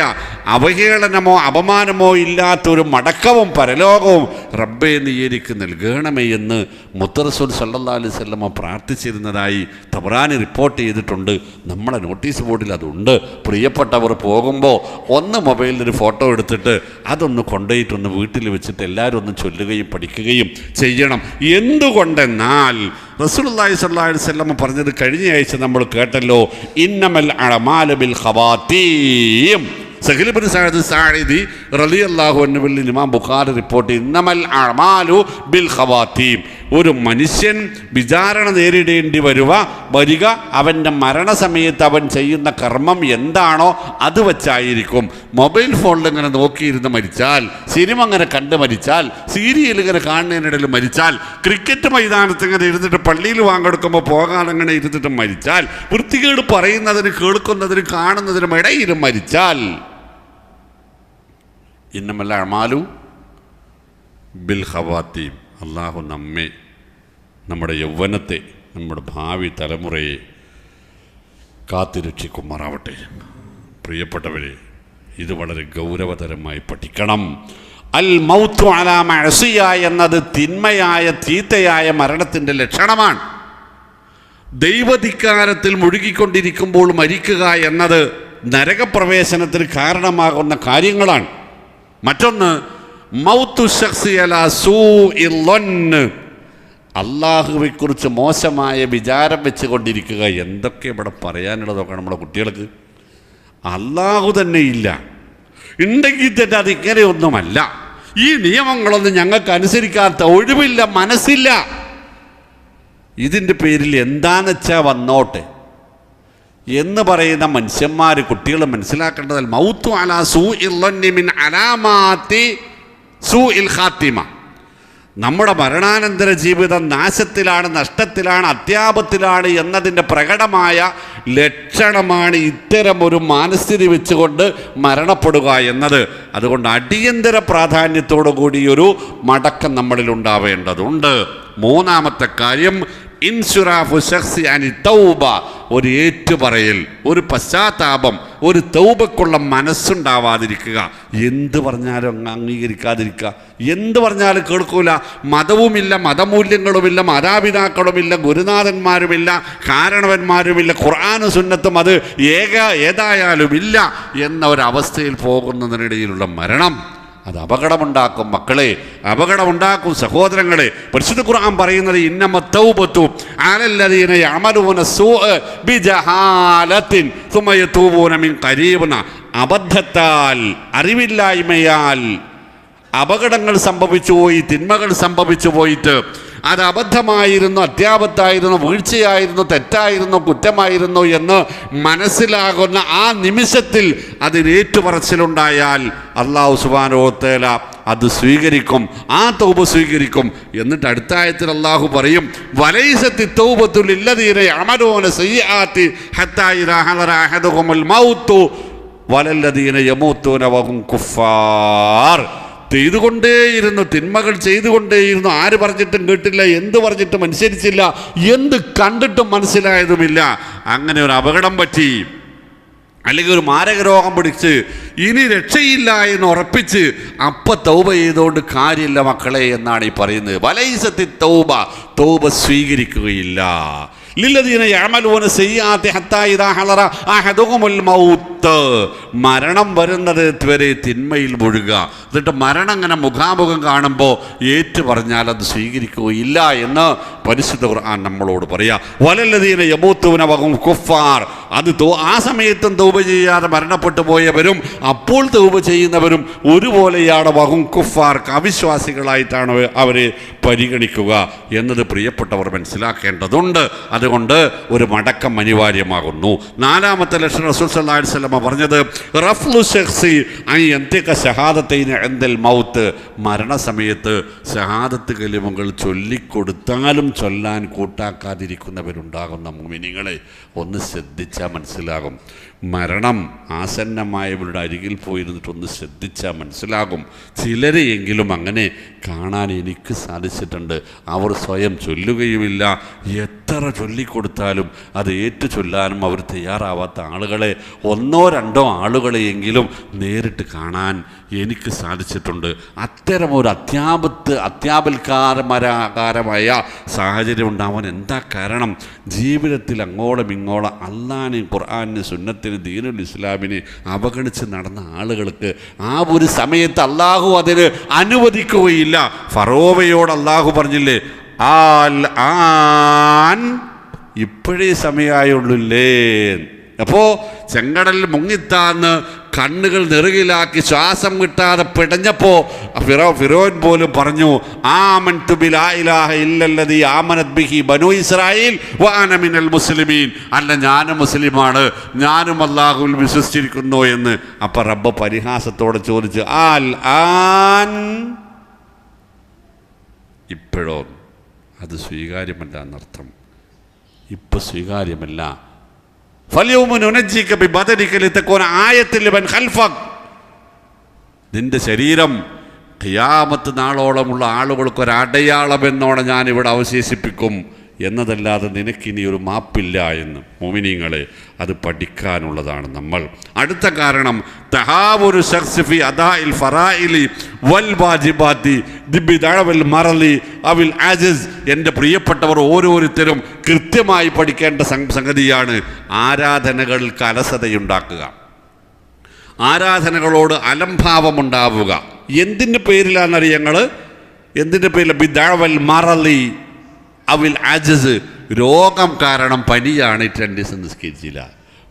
അവഹേളനമോ അപമാനമോ ഇല്ലാത്തൊരു മടക്കവും പരലോകവും റബ്ബേ നീ എനിക്ക് നൽകണമേ എന്ന് മുത്തറസൂൽ സല്ലല്ലാഹു അലൈഹി വസല്ലം പ്രാർത്ഥിച്ചിരുന്നതായി തബറാനി റിപ്പോർട്ട് ചെയ്തിട്ടുണ്ട്. നമ്മളെ നോട്ടീസ് ബോർഡിൽ അതുണ്ട്. പ്രിയപ്പെട്ടവർ പോകുമ്പോൾ ഒന്ന് മൊബൈലിലൊരു ഫോട്ടോ എടുത്തിട്ട് അതൊന്ന് കൊണ്ടുപോയിട്ടൊന്ന് വീട്ടിൽ വെച്ചിട്ട് എല്ലാവരും ഒന്ന് ചൊല്ലുകയും പഠിക്കുകയും ചെയ്യണം. എന്തുകൊണ്ടെന്നാൽ റസൂലുള്ളാഹി സ്വല്ലല്ലാഹു അലൈഹി വസല്ലം പറഞ്ഞത് കഴിഞ്ഞ ആഴ്ച നമ്മൾ കേട്ടല്ലോ, ഇന്നമൽ അഅമാലു ബിൽ ഖവാതീം. സഹീൽ ഇബ്നു സഅദ് സാഇദി റളിയല്ലാഹു അൻഹുവിൽ ഇമാം ബുഖാരി റിപ്പോർട്ട്, ഇന്നമൽ അഅമാലു ബിൽ ഖവാതീം. ഒരു മനുഷ്യൻ വിചാരണ നേരിടേണ്ടി വരിക അവൻ്റെ മരണസമയത്ത് അവൻ ചെയ്യുന്ന കർമ്മം എന്താണോ അത് വെച്ചായിരിക്കും. മൊബൈൽ ഫോണിൽ ഇങ്ങനെ നോക്കിയിരുന്ന് മരിച്ചാൽ, സിനിമ അങ്ങനെ കണ്ട് മരിച്ചാൽ, സീരിയൽ ഇങ്ങനെ കാണുന്നതിനിടയിൽ മരിച്ചാൽ, ക്രിക്കറ്റ് മൈതാനത്ത് ഇങ്ങനെ ഇരുന്നിട്ട് പള്ളിയിൽ വാങ്ങെടുക്കുമ്പോൾ പോകാൻ അങ്ങനെ ഇരുന്നിട്ട് മരിച്ചാൽ, വൃത്തികേട് പറയുന്നതിന് കേൾക്കുന്നതിന് കാണുന്നതിനും ഇടയിലും മരിച്ചാൽ, ഇന്നമൽ അഅമാലു ബിൽ ഖവാതീം. അള്ളാഹു നമ്മെ, നമ്മുടെ യൗവനത്തെ, നമ്മുടെ ഭാവി തലമുറയെ കാത്തുരക്ഷിക്കുമാറാവട്ടെ. പ്രിയപ്പെട്ടവരെ, ഇത് വളരെ ഗൗരവതരമായി പഠിക്കണം. അൽ മൗതു അലാ മഅസിയ എന്നത് തിന്മയായ ചീത്തയായ മരണത്തിൻ്റെ ലക്ഷണമാണ്. ദൈവധിക്കാരത്തിൽ മുഴുകിക്കൊണ്ടിരിക്കുമ്പോൾ മരിക്കുക എന്നത് നരകപ്രവേശനത്തിന് കാരണമാകുന്ന കാര്യങ്ങളാണ്. മറ്റൊന്ന് മൗതു ശഖ്സി അലാ സൂഇൽ ളന്ന്, അള്ളാഹുവെക്കുറിച്ച് മോശമായ വിചാരം വെച്ചുകൊണ്ടിരിക്കുക. എന്തൊക്കെ ഇവിടെ പറയാനുള്ളതൊക്കെ നമ്മുടെ കുട്ടികൾക്ക്. അള്ളാഹു തന്നെ ഇല്ല, ഉണ്ടെങ്കിൽ തന്നെ അതിങ്ങനെയൊന്നുമല്ല, ഈ നിയമങ്ങളൊന്നും ഞങ്ങൾക്ക് അനുസരിക്കാത്ത ഒഴിവില്ല, മനസ്സില്ല. ഇതിൻ്റെ പേരിൽ എന്താണെന്ന് വെച്ചാൽ വന്നോട്ടെ എന്ന് പറയുന്ന മനുഷ്യന്മാർ, കുട്ടികൾ മനസ്സിലാക്കേണ്ടത് മൗതു അലാ സൂഇൽ ളന്നി മിൻ അലാമാതി സൂഇൽ ഖാത്തിമ. നമ്മുടെ മരണാനന്തര ജീവിതം നാശത്തിലാണ്, നഷ്ടത്തിലാണ്, അത്യാപത്തിലാണ് എന്നതിൻ്റെ പ്രകടമായ ലക്ഷണമാണ് ഇത്തരമൊരു മാനസ്ഥിതി വെച്ചുകൊണ്ട് മരണപ്പെടുക എന്നത്. അതുകൊണ്ട് അടിയന്തര പ്രാധാന്യത്തോടു കൂടി ഒരു മടക്കം നമ്മളിൽ ഉണ്ടാവേണ്ടതുണ്ട്. മൂന്നാമത്തെ കാര്യം ഇൻസുറാഫു ശഖ്സി അനി തൗബ, ഒരു ഏറ്റുപറയൽ, ഒരു പശ്ചാത്താപം, ഒരു തൗബക്കുള്ള മനസ്സുണ്ടാവാതിരിക്കുക. എന്ത് പറഞ്ഞാലും അംഗീകരിക്കാതിരിക്കുക, എന്ത് പറഞ്ഞാലും കേൾക്കൂല. മതവുമില്ല, മതമൂല്യങ്ങളുമില്ല, മാതാപിതാക്കളുമില്ല, ഗുരുനാഥന്മാരുമില്ല, കാരണവന്മാരുമില്ല, ഖുർആനും സുന്നത്തും അത് ഏതായാലും ഇല്ല എന്ന ഒരവസ്ഥയിൽ പോകുന്നതിനിടയിലുള്ള മരണം അത് അപകടമുണ്ടാക്കും. മക്കളെ, അപകടമുണ്ടാക്കും. സഹോദരങ്ങളെ, പരിശുദ്ധ ഖുർആൻ പറയുന്നത് ഇന്നമത് തൗബതു അലല്ലദീന യഅമലൂന സൂഅ ബിജഹാലത്തിൻ സുമ്മ യതൂബൂന മിൻ ഖരീബിന. അബദ്ധത്താൽ, അറിവില്ലായ്മയാൽ അപകടങ്ങൾ സംഭവിച്ചു പോയി, തിന്മകൾ സംഭവിച്ചു പോയിട്ട് അത് അബദ്ധമായിരുന്നു, അത്യാപത്തായിരുന്നു, വീഴ്ചയായിരുന്നു, തെറ്റായിരുന്നു, കുറ്റമായിരുന്നു എന്ന് മനസ്സിലാകുന്ന ആ നിമിഷത്തിൽ അതിനേറ്റുപറച്ചിലുണ്ടായാൽ അല്ലാഹു സുബ്ഹാനഹു വ തആല അത് സ്വീകരിക്കും, ആ തൗബ സ്വീകരിക്കും. എന്നിട്ട് അടുത്ത ആയത്തിൽ അല്ലാഹു പറയും വലൈസത്തി തൗബത്തു ലില്ലദീന യഅമലൂന സയ്യിആത്തി ഹത്താ ഇദാ ഹദറ അഹദുഹുൽ മൗതു വലല്ലദീന യമൂതൂന വഹും കുഫാർ. ചെയ്തുകൊണ്ടേയിരുന്നു, തിന്മകൾ ചെയ്തുകൊണ്ടേയിരുന്നു. ആര് പറഞ്ഞിട്ടും കേട്ടില്ല, എന്ത് പറഞ്ഞിട്ടും അനുസരിച്ചില്ല, എന്ത് കണ്ടിട്ടും മനസ്സിലായതുമില്ല. അങ്ങനെ ഒരു അപകടം പറ്റി, അല്ലെങ്കിൽ ഒരു മാരക രോഗം പിടിച്ച് ഇനി രക്ഷയില്ല എന്ന് ഉറപ്പിച്ച് അപ്പം തൗബ ചെയ്തുകൊണ്ട് കാര്യമില്ല മക്കളെ എന്നാണ് ഈ പറയുന്നത്. വലൈസത്തി തൗബ, തൗബ സ്വീകരിക്കുകയില്ല. ലില്ലദീന യഅമലൂന സയ്യിആത്തി ഹത്താ ഇദാ ഹളറ അഹദുഹുൽ മൗത്ത്, മരണം വരുന്നത് വരെ തിന്മയിൽ മുഴുകുക. എന്നിട്ട് മരണം അങ്ങനെ മുഖാമുഖം കാണുമ്പോൾ ഏറ്റു പറഞ്ഞാൽ അത് സ്വീകരിക്കുകയില്ല എന്ന് പരിശുദ്ധ ഖുർആൻ നമ്മളോട് പറയാ. വലല്ലദീന യമൂതൂന വഹും കുഫാർ, അത് ആ സമയത്തും തൗബ ചെയ്യാതെ മരണപ്പെട്ടു പോയവരും അപ്പോൾ തൗബ ചെയ്യുന്നവരും ഒരുപോലെയാണ്. വഹും കുഫാർ, അവിശ്വാസികളായിട്ടാണ് അവരെ പരിഗണിക്കുക എന്നത് പ്രിയപ്പെട്ടവർ മനസ്സിലാക്കേണ്ടതുണ്ട്. അതുകൊണ്ട് ഒരു മടക്കം അനിവാര്യമാകുന്നു. നാലാമത്തെ ലക്ഷണം റസൂൽ സല്ലല്ലാഹു അലൈഹി വസല്ലം പറഞ്ഞത് റഫ്ലു ശഖ്സി അൻ യന്തിക ഷഹാദത്തൈന ഇൻദൽ മൗത്ത്, മരണസമയത്ത് ഷഹാദത്ത് കലിമകൾ ചൊല്ലിക്കൊടുത്താലും ചൊല്ലാൻ കൂട്ടാക്കാതിരിക്കുന്നവരുണ്ടാകുന്ന മുഅ്മിനീങ്ങളെ ഒന്ന് ശ്രദ്ധിച്ചാൽ മനസ്സിലാകും. മരണം ആസന്നമായവരുടെ അരികിൽ പോയിരുന്നിട്ടൊന്ന് ശ്രദ്ധിച്ചാൽ മനസ്സിലാകും. ചിലരെയെങ്കിലും അങ്ങനെ കാണാൻ എനിക്ക് സാധിച്ചിട്ടുണ്ട്. അവർ സ്വയം ചൊല്ലുകയുമില്ല, എത്ര ചൊല്ലിക്കൊടുത്താലും അത് ഏറ്റു ചൊല്ലാനും അവർ തയ്യാറാവാത്ത ആളുകളെ, ഒന്നോ രണ്ടോ ആളുകളെയെങ്കിലും നേരിട്ട് കാണാൻ എനിക്ക് സാധിച്ചിട്ടുണ്ട്. അത്തരമൊരു അത്യാപൽക്കാരമായ സാഹചര്യം ഉണ്ടാവാൻ എന്താ കാരണം? ജീവിതത്തിൽ അങ്ങോളം ഇങ്ങോളം അള്ളാഹിനെയും ഖുർആനിനെയും സുന്നത്തിനെ ദീനുൽ ഇസ്ലാമിനെ അവഗണിച്ച് നടന്ന ആളുകൾക്ക് ആ ഒരു സമയത്ത് അള്ളാഹു അതിന് അനുവദിക്കുകയില്ല. ഫറോവയോട് അള്ളാഹു പറഞ്ഞില്ലേ, ഇപ്പോഴേ സമയമായുള്ളൂല്ലേ. അപ്പോൾ ചെങ്കടലിൽ മുങ്ങിത്താന്ന് കണ്ണുകൾ നെറുകിലാക്കി ശ്വാസം കിട്ടാതെ പിടഞ്ഞപ്പോൾ ഫിറോൻ പോലും പറഞ്ഞു ആമൻതു ബിലാ ഇലാഹ ഇല്ലല്ലദീ ആമനത് ബിഹി ബനൂ ഇസ്രായീൽ വഅന മിനൽ മുസ്ലിമീൻ, അല്ല ഞാനും മുസ്ലിമാണ്, ഞാനും അല്ലാഹുവിൽ വിശ്വസിച്ചിരിക്കുന്നു എന്ന്. അപ്പം റബ്ബ് പരിഹാസത്തോടെ ചോദിച്ചു ആൻ, ഇപ്പോഴോ? അത് സ്വീകാര്യമല്ല എന്നർത്ഥം. ഇപ്പം സ്വീകാര്യമല്ല. നിന്റെ ശരീരം ഖിയാമത്ത് നാളോളമുള്ള ആളുകൾക്കൊരടയാളം എന്നോണം ഞാനിവിടെ അവശേഷിപ്പിക്കും എന്നതല്ലാതെ നിനക്കിനി ഒരു മാപ്പില്ല എന്ന്. മുഅ്മിനീങ്ങളെ, അത് പഠിക്കാനുള്ളതാണ് നമ്മൾ. അടുത്ത കാരണം തഹാവുരു ശഖ്സ് ഫി അദാഇൽ ഫറായിലി വൽ വാജിബാതി ബിദഅവൽ മറലി അവിൽ അജസ്. എൻ്റെ പ്രിയപ്പെട്ടവർ ഓരോരുത്തരും കൃത്യമായി പഠിക്കേണ്ട സംഗതിയാണ് ആരാധനകൾക്ക് അലസതയുണ്ടാക്കുക, ആരാധനകളോട് അലംഭാവമുണ്ടാവുക. എന്തിൻ്റെ പേരിലാണെന്നറിയങ്ങൾ? എന്തിൻ്റെ പേരിൽ? ബിദഅവൽ മറലി അവിൽ അജസ്. രോഗം കാരണം പനിയാണ് 2 ദിവസം നിസ്കരിച്ചില്ല,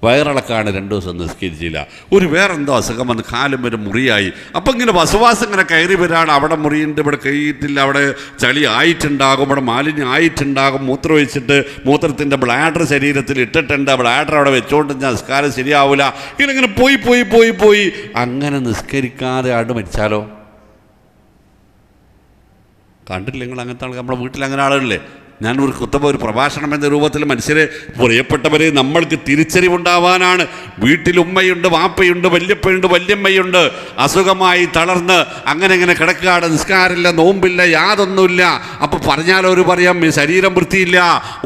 വയറിളക്കാണ് 2 ദിവസം നിസ്കരിച്ചില്ല, ഒരു വേറെന്തോ അസുഖം വന്ന് കാലും വരെ മുറിയായി. അപ്പം ഇങ്ങനെ വസവാസം ഇങ്ങനെ കയറി വരാണ്. അവിടെ മുറിയുണ്ട്, ഇവിടെ കഴിയിട്ടില്ല, അവിടെ ചളി ആയിട്ടുണ്ടാകും, ഇവിടെ മാലിന്യം ആയിട്ടുണ്ടാകും, മൂത്രമൊഴിച്ചിട്ട് മൂത്രത്തിൻ്റെ ബ്ലാഡർ ശരീരത്തിൽ ഇട്ടിട്ടുണ്ട്, ബ്ലാഡർ അവിടെ വെച്ചുകൊണ്ട് നിസ്കാരം ശരിയാവില്ല. ഇങ്ങനെ പോയി പോയി പോയി പോയി അങ്ങനെ നിസ്കരിക്കാതെ ആണ്ട് മരിച്ചാലോ? കണ്ടില്ല നിങ്ങൾ അങ്ങനത്തെ ആൾ? നമ്മുടെ വീട്ടിൽ അങ്ങനെ ആളുകളില്ലേ? ഞാൻ ഒരു കുത്തബ, ഒരു പ്രഭാഷണം എന്ന രൂപത്തിൽ മനുഷ്യരെ, പ്രിയപ്പെട്ടവരെ, നമ്മൾക്ക് തിരിച്ചറിവുണ്ടാവാനാണ്. വീട്ടിൽ ഉമ്മയുണ്ട്, വാപ്പയുണ്ട്, വല്യപ്പയുണ്ട്, വല്യമ്മയുണ്ട്, അസുഖമായി തളർന്ന് അങ്ങനെ കിടക്കാട്, നിസ്കാരമില്ല, നോമ്പില്ല, യാതൊന്നുമില്ല. അപ്പോൾ പറഞ്ഞാലവർ പറയാം ശരീരം വൃത്തിയില്ല,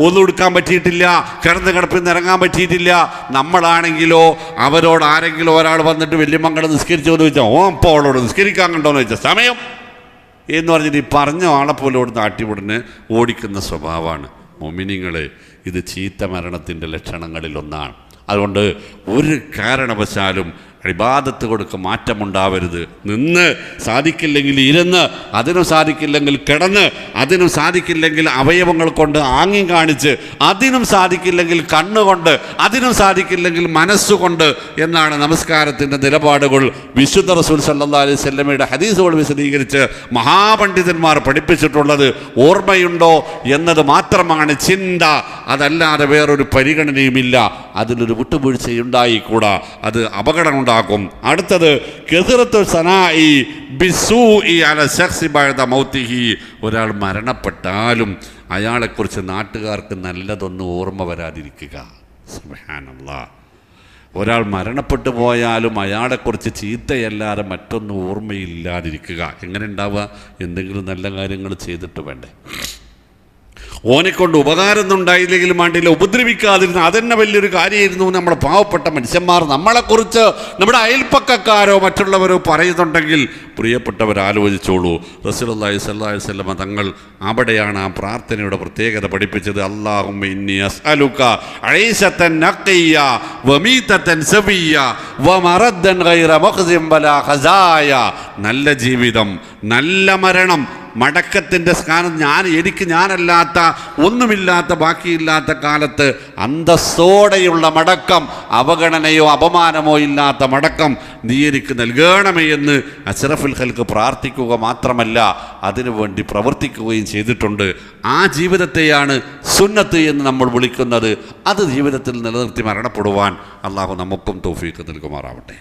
ഒന്നും എടുക്കാൻ പറ്റിയിട്ടില്ല, കിടപ്പിൽ നിന്ന് ഇറങ്ങാൻ പറ്റിയിട്ടില്ല. നമ്മളാണെങ്കിലോ അവരോട് ആരെങ്കിലും ഒരാൾ വന്നിട്ട് വല്യമ്മങ്ങളെ നിസ്കരിച്ചോ എന്ന് ചോദിച്ചാൽ, അപ്പോൾ അവളോട് നിസ്കരിക്കാൻ കണ്ടോന്ന് ചോദിച്ചാൽ സമയം എന്ന് പറഞ്ഞിട്ട് ഈ പറഞ്ഞ ആളെപ്പോലെ ഓടുന്ന ആട്ടിവിടന് ഓടിക്കുന്ന സ്വഭാവമാണ്. മോമിനിങ്ങളെ, ഇത് ചീത്ത മരണത്തിൻ്റെ ലക്ഷണങ്ങളിലൊന്നാണ്. അതുകൊണ്ട് ഒരു കാരണവശാലും ഇബാദത്ത് കൊടുക്ക് മാറ്റമുണ്ടാവരുത്. നിന്ന് സാധിക്കില്ലെങ്കിൽ ഇരുന്ന്, അതിനും സാധിക്കില്ലെങ്കിൽ കിടന്ന്, അതിനും സാധിക്കില്ലെങ്കിൽ അവയവങ്ങൾ കൊണ്ട് ആംഗ്യം കാണിച്ച്, അതിനും സാധിക്കില്ലെങ്കിൽ കണ്ണുകൊണ്ട്, അതിനും സാധിക്കില്ലെങ്കിൽ മനസ്സുകൊണ്ട് എന്നാണ് നമസ്കാരത്തിൻ്റെ നിലപാടുകൾ വിശുദ്ധ റസൂൽ സല്ലല്ലാഹു അലൈഹി വസല്ലമയുടെ ഹദീസുകൾ വിശദീകരിച്ച് മഹാപണ്ഡിതന്മാർ പഠിപ്പിച്ചിട്ടുള്ളത്. ഓർമ്മയുണ്ടോ എന്നത് മാത്രമാണ് ചിന്ത, അതല്ലാതെ വേറൊരു പരിഗണനയുമില്ല. അതിലൊരു വിട്ടുവീഴ്ചയുണ്ടായിക്കൂടാ, അത് അപകടമുണ്ടാകും. അടുത്തത് കെസറത്തു സനാഇ ബിസൂഇ അല ശഖ്സി ബഅദ മൗതിഹി. ഒരാൾ മരണപ്പെട്ടാലും അയാളെക്കുറിച്ച് നാട്ടുകാർക്ക് നല്ലതൊന്നും ഓർമ്മ വരാതിരിക്കുക. സുബ്ഹാനല്ലാഹ്. ഒരാൾ മരണപ്പെട്ടു പോയാലും അയാളെക്കുറിച്ച് ചീത്തയല്ലാതെ മറ്റൊന്നും ഓർമ്മയില്ലാതിരിക്കുക. എങ്ങനെ ഉണ്ടാവുക? എന്തെങ്കിലും നല്ല കാര്യങ്ങൾ ചെയ്തിട്ട് വേണ്ടേ? ഓനെക്കൊണ്ട് ഉപകാരമൊന്നും ഉണ്ടായില്ലെങ്കിലും വേണ്ടിയില്ല, ഉപദ്രവിക്കാതിരുന്ന അതന്നെ വലിയൊരു കാര്യമായിരുന്നു. നമ്മുടെ പാവപ്പെട്ട മനുഷ്യന്മാർ നമ്മളെക്കുറിച്ച് നമ്മുടെ അയൽപ്പക്കക്കാരോ മറ്റുള്ളവരോ പറയുന്നുണ്ടെങ്കിൽ പ്രിയപ്പെട്ടവർ ആലോചിച്ചോളൂ. റസൂലുള്ളാഹി സ്വല്ലല്ലാഹു അലൈഹി വസല്ലം തങ്ങൾ അവിടെയാണ് ആ പ്രാർത്ഥനയുടെ പ്രത്യേകത പഠിപ്പിച്ചത്. അല്ലാഹുമ്മ ഇന്നി അസ്അലുക ഐശതൻ നഖിയ വമീതതൻ സവിയ വമറദ്ദൻ ഗൈറ മഖ്സിൻ വലാ ഖസായ. നല്ല ജീവിതം, നല്ല മരണം, മടക്കത്തിൻ്റെ സ്ഥാനം, ഞാനല്ലാത്ത ഒന്നുമില്ലാത്ത ബാക്കിയില്ലാത്ത കാലത്ത് അന്തസ്സോടെയുള്ള മടക്കം, അവഗണനയോ അപമാനമോ ഇല്ലാത്ത മടക്കം നീ എനിക്ക് നൽകണമേ എന്ന് അഷ്റഫുൽ ഖൽഖ് പ്രാർത്ഥിക്കുക മാത്രമല്ല അതിനുവേണ്ടി പ്രവർത്തിക്കുകയും ചെയ്തിട്ടുണ്ട്. ആ ജീവിതത്തെയാണ് സുന്നത്ത് എന്ന് നമ്മൾ വിളിക്കുന്നത്. അത് ജീവിതത്തിൽ നിലനിർത്തി മരണപ്പെടുവാൻ അള്ളാഹു നമുക്കും തൗഫീഖ് നൽകുമാറാവട്ടെ.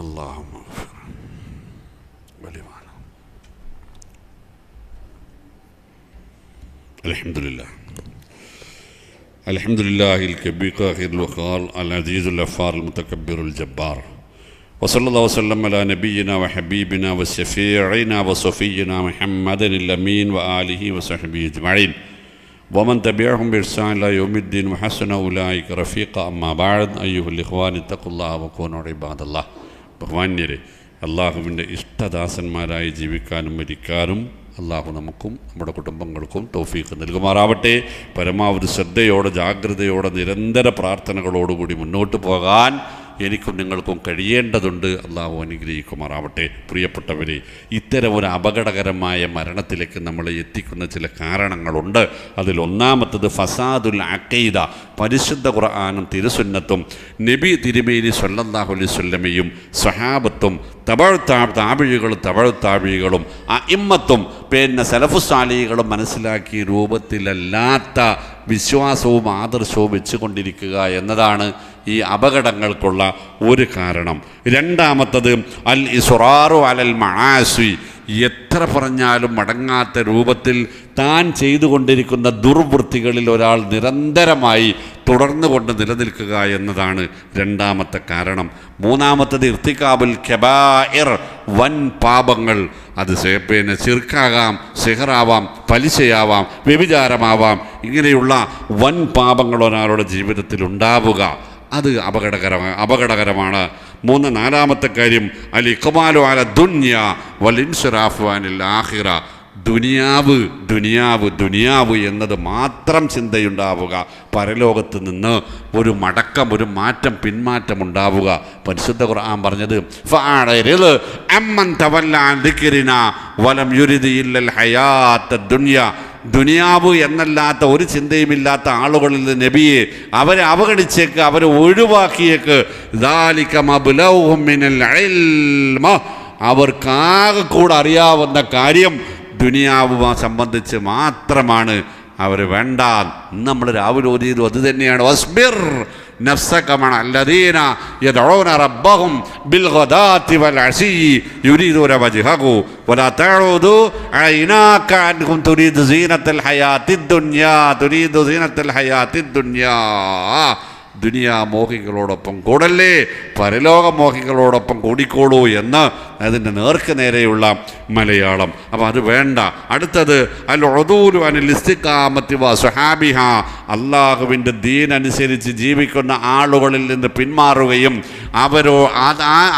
അല്ലാഹുമ്മ അൽഹംദുലില്ലാഹിൽ കബീർ വഖാൽ അൽ അസീസുൽ ഗഫാർ അൽ മുതകബ്ബിറുൽ ജബ്ബാർ വസല്ലല്ലാഹു വസല്ലം അലാ നബിയിനാ വഹബീബിനാ വശഫീഇനാ വസഫിയ്യിനാ മുഹമ്മദിനിൽ അമീൻ വആലിഹി വസഹ്ബിഹി അജ്മഈൻ വമൻ തബിഅഹും ബിഇഹ്സാൻ ഇലാ യൗമിദ്ദീൻ വഹസന ഉലൈക റഫീഖ. അമ്മാ ബഅദ് അയ്യുഹൽ ഇഖ്വാൻ ഇത്തഖുല്ലാഹ വകൂനൂ ഇബാദല്ലാഹ്. ബഹുമാന്യരെ, അള്ളാഹുവിൻ്റെ ഇഷ്ടദാസന്മാരായി ജീവിക്കാനും മരിക്കാനും അള്ളാഹു നമുക്കും നമ്മുടെ കുടുംബങ്ങൾക്കും തൗഫീഖ് നൽകുമാറാവട്ടെ. പരമാവധി ശ്രദ്ധയോടെ, ജാഗ്രതയോടെ, നിരന്തര പ്രാർത്ഥനകളോടുകൂടി മുന്നോട്ട് പോകാൻ എനിക്കും നിങ്ങൾക്കും കഴിയേണ്ടതുണ്ട്. അള്ളാഹു അനുഗ്രഹിക്കുമാറാവട്ടെ. പ്രിയപ്പെട്ടവരെ, ഇത്തരം ഒരു അപകടകരമായ മരണത്തിലേക്ക് നമ്മളെ എത്തിക്കുന്ന ചില കാരണങ്ങളുണ്ട്. അതിലൊന്നാമത്തത് ഫസാദുൽ അഖീദ. പരിശുദ്ധ ഖുർആനും തിരുസുന്നത്തും നബി തിരുമേനി സ്വല്ലല്ലാഹു അലൈഹി വസല്ലമയും സ്വഹാബത്തും തബഅത്താബിഈകളും അഇമ്മത്തും പിന്നെ സലഫുസ്സാലിഹീകളും മനസ്സിലാക്കിയ രൂപത്തിലല്ലാത്ത വിശ്വാസവും ആദർശവും വെച്ചുകൊണ്ടിരിക്കുക എന്നതാണ് ഈ അപകടങ്ങൾക്കുള്ള ഒരു കാരണം. രണ്ടാമത്തത് അൽ ഇസ്റാറു അലൽ മആസി. എത്ര പറഞ്ഞാലും മടങ്ങാത്ത രൂപത്തിൽ താൻ ചെയ്തുകൊണ്ടിരിക്കുന്ന ദുർവൃത്തികളിൽ ഒരാൾ നിരന്തരമായി തുടർന്നുകൊണ്ട് നിലനിൽക്കുക എന്നതാണ് രണ്ടാമത്തെ കാരണം. മൂന്നാമത്തത് ഇർത്തികാബുൽ കബായിർ, വൻ പാപങ്ങൾ. അത് പിന്നെ ശിർക്കാകാം, സിഹറാവാം, പലിശയാവാം, വ്യഭിചാരമാവാം. ഇങ്ങനെയുള്ള വൻ പാപങ്ങൾ ഒരാളുടെ ജീവിതത്തിൽ ഉണ്ടാവുക അത് അപകടകരമാണ്. നാലാമത്തെ കാര്യം അൽ ഇഖ്ബാലു അല ദുനിയ വൽ ഇൻസിറാഫു അനിൽ ആഖിറ. ദുനിയാവ് എന്നത് മാത്രം ചിന്തയുണ്ടാവുക, പരലോകത്ത് നിന്ന് ഒരു മടക്കം, ഒരു മാറ്റം, പിന്മാറ്റം ഉണ്ടാവുക. പരിശുദ്ധ ഖുർആൻ പറഞ്ഞത് ഫഅഅരിദ് അമ്മൻ തവല്ല അൻ ദിക്രിനാ വലം യുരിദ് ഇല്ലൽ ഹയാത്തദ് ദുനിയ. ദുനിയാവ് എന്നല്ലാത്ത ഒരു ചിന്തയുമില്ലാത്ത ആളുകളിൽ നബിയെ അവരെ അവഗണിച്ചേക്ക്, അവരെ ഒഴിവാക്കിയേക്ക്. ദാലിക മബ്ലൗഹും മിനൽ ഇൽമ. അവർക്കാകെ കൂടെ അറിയാവുന്ന കാര്യം ദുനിയാവ് സംബന്ധിച്ച് മാത്രമാണ്. അവർ വേണ്ട. നമ്മൾ രാവിലെ ഓതിയതും അത് തന്നെയാണ്. വസ്ബിർ نفسك مع الذين يدعون ربهم بالغداة والعشي يريدون وجهه ولا تعود عيناك عنهم تريد زينة الحياة الدنيا ദുനിയാമോഹികളോടൊപ്പം കൂടല്ലേ, പരലോകമോഹികളോടൊപ്പം കൂടിക്കോളൂ എന്ന് അതിൻ്റെ നേർക്ക് നേരെയുള്ള മലയാളം. അപ്പം അത് വേണ്ട. അടുത്തത് അൽ ഉദൂലു അനിൽ ഇസ്തിഖാമത്തി വ സ്വഹാബിഹ, അള്ളാഹുവിൻ്റെ ദീൻ അനുസരിച്ച് ജീവിക്കുന്ന ആളുകളിൽ നിന്ന് പിന്മാറുകയും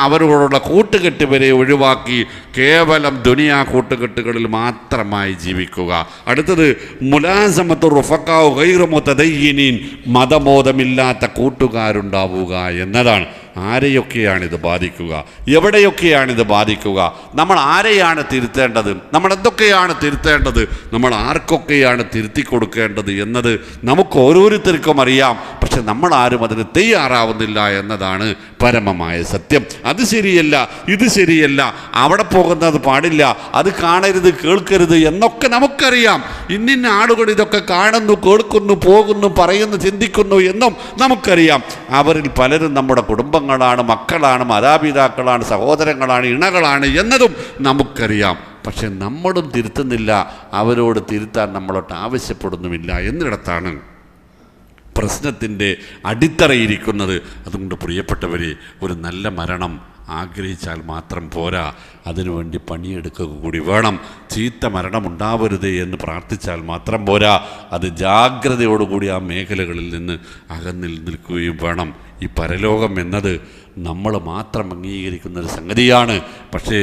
അവരോടുള്ള കൂട്ടുകെട്ട് വരെ ഒഴിവാക്കി കേവലം ദുനിയാ കൂട്ടുകെട്ടുകളിൽ മാത്രമായി ജീവിക്കുക. അടുത്തത് മുലാസമത്തു റുഫഖാഉ ഗൈറു മുതദയ്യിനീൻ, മതബോധമില്ലാത്ത കൂട്ടുകാരുണ്ടാവുക എന്നതാണ്. ആരെയൊക്കെയാണിത് ബാധിക്കുക? എവിടെയൊക്കെയാണിത് ബാധിക്കുക? നമ്മൾ ആരെയാണ് തിരുത്തേണ്ടത്? നമ്മൾ എന്തൊക്കെയാണ് തിരുത്തേണ്ടത്? നമ്മൾ ആർക്കൊക്കെയാണ് തിരുത്തി കൊടുക്കേണ്ടത് എന്നത് നമുക്ക് ഓരോരുത്തർക്കും അറിയാം. പക്ഷെ നമ്മൾ ആരും അതിന് തയ്യാറാവുന്നില്ല എന്നതാണ് പരമമായ സത്യം. അത് ശരിയല്ല, ഇത് ശരിയല്ല, അവിടെ പോകുന്നത് പാടില്ല, അത് കാണരുത്, കേൾക്കരുത് എന്നൊക്കെ നമുക്കറിയാം. ഇന്നിന്ന ആളുകൾ ഇതൊക്കെ കാണുന്നു, കേൾക്കുന്നു, പോകുന്നു, പറയുന്നു, ചിന്തിക്കുന്നു എന്നും നമുക്കറിയാം. അവരിൽ പലരും നമ്മുടെ കുടുംബങ്ങളാണ്, മക്കളാണ്, മാതാപിതാക്കളാണ്, സഹോദരങ്ങളാണ്, ഇണകളാണ് എന്നതും നമുക്കറിയാം. പക്ഷെ നമ്മളും തിരുത്തുന്നില്ല, അവരോട് തിരുത്താൻ നമ്മളോട്ട് ആവശ്യപ്പെടുന്നുമില്ല എന്നിടത്താണ് പ്രശ്നത്തിൻ്റെ അടിത്തറയിരിക്കുന്നത്. അതുകൊണ്ട് പ്രിയപ്പെട്ടവരെ, ഒരു നല്ല മരണം ആഗ്രഹിച്ചാൽ മാത്രം പോരാ, അതിനുവേണ്ടി പണിയെടുക്കുക കൂടി വേണം. ചീത്ത മരണമുണ്ടാവരുതേ എന്ന് പ്രാർത്ഥിച്ചാൽ മാത്രം പോരാ, അത് ജാഗ്രതയോടുകൂടി ആ മേഖലകളിൽ നിന്ന് അകന്നിൽ നിൽക്കുകയും വേണം. ഈ പരലോകം എന്നത് നമ്മൾ മാത്രം അംഗീകരിക്കുന്നൊരു സംഗതിയാണ്. പക്ഷേ